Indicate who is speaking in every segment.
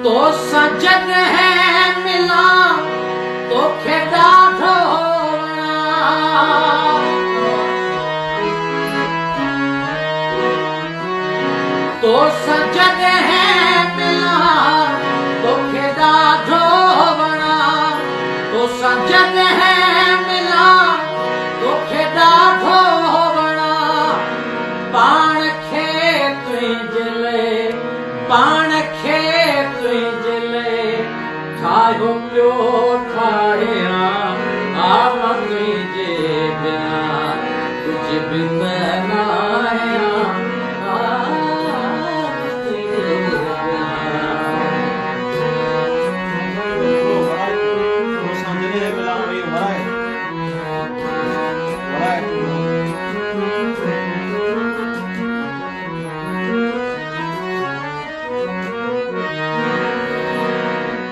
Speaker 1: तो सजन है मिला तो खेदा ढोना तो सजन है मिला तो खेदा ढोना तो सजन है मिला तो खेदा ढोना पाण खे तुंहिंजे पाण खे तुंहिंजे ठाहियो पियो ठाहिया आम तुंहिंजे बिना कुझु बि त न आहियां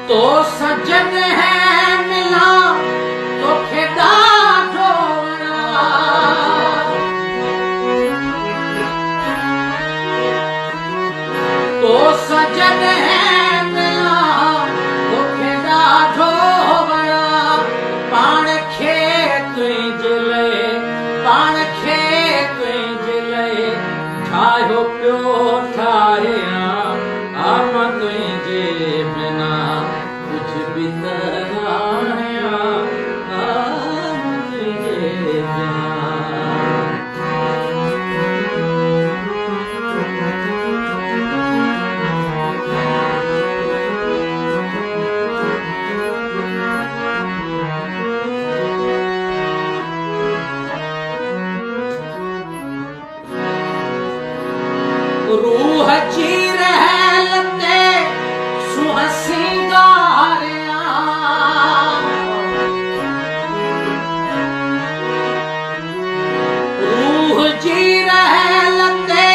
Speaker 1: तो सजन है मिला तो खेदा ढोना तो सजन है मिला तो खेदा ढोना पाण खे तुंहिंजे पाण खे तुंहिंजे ठाहियो पियो ठाहिया आम तुंहिंजे बिना कुझु बि त न आहियां आम तुंहिंजे बिना रूह जी रहल ते सिंगारिया रूह जी रहल ते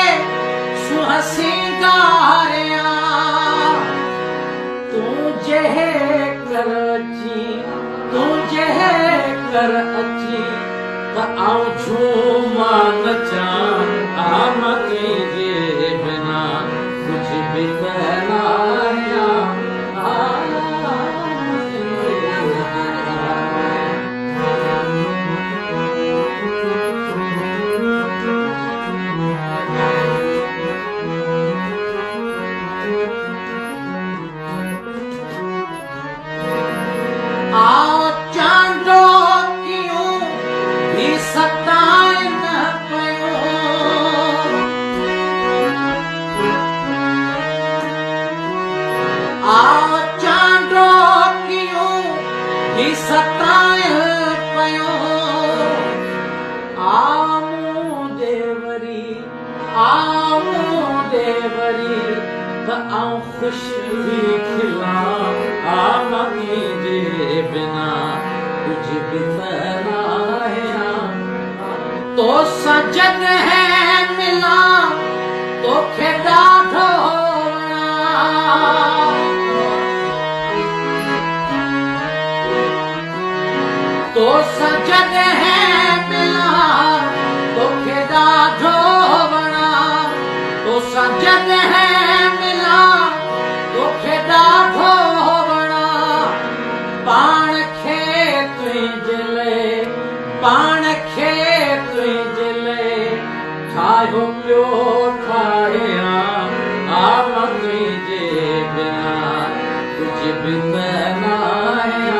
Speaker 1: सिंगारिया तुझे कर अची तुझे कर अची त आऊं झूमा नचा आम तुंहिंजे बिना कुझु बि त न आहियां आओ चांदो क्यों भी सताए न पयो आओ चांदो क्यों भी सताए पयो आमू देवरी त आऊं ख़ुशि थी खिला आम तुंहिंजे बिना कुझु बि त न आहियां तो सजन है मिला तो खेदा ढोना तो सजन है मिला तो खेदा ढोना तो सजन है मिला तो खेदा ढोना पाण खे तुंहिंजे पाण खे तुंहिंजे ठाहियो पियो ठाहिया आम तुंहिंजे बिना कुझु बि त न आहियां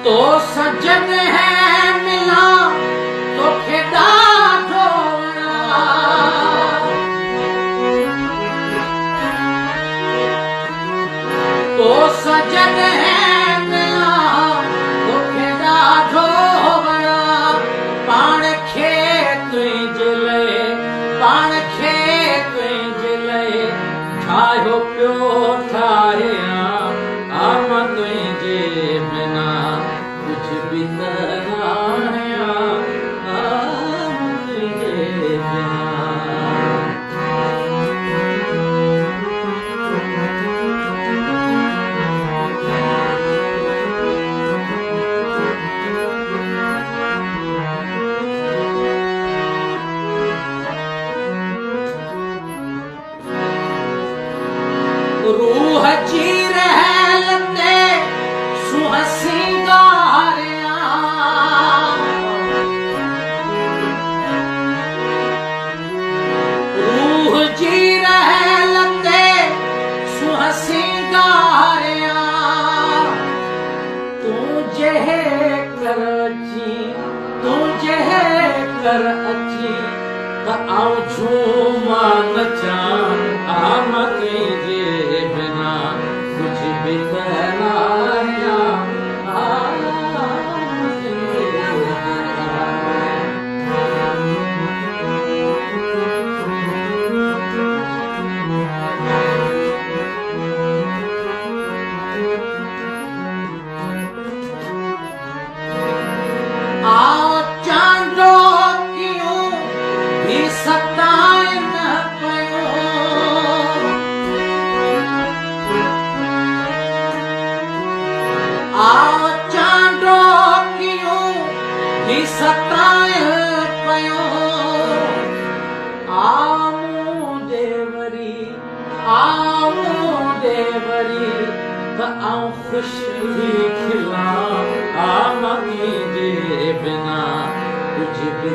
Speaker 1: तो सजन है मिला तो खेदा ढोना तो सजन है मिला तो खेदा ढोना पाण खे तुंहिंजे पाण खे तुंहिंजे ठाहियो पियो ठाहिया आम तुंहिंजे बिना कुझु बि त न आहियां आम तुंहिंजे बिना रूह जी रहलते सुह सिंगारिया रूह जी रहलते सुह सिंगारिया तुझे कर अची तुझे कर अची त आऊं झूमा नचा आम तुंहिंजे बिना कुझु बि कराया आओ चांदो क्यों भी सताए न पयो आओ चांदो क्यों भी सताए पयो आमू देवरी त आऊं ख़ुशि खिला आम तुंहिंजे बिना कुझु बि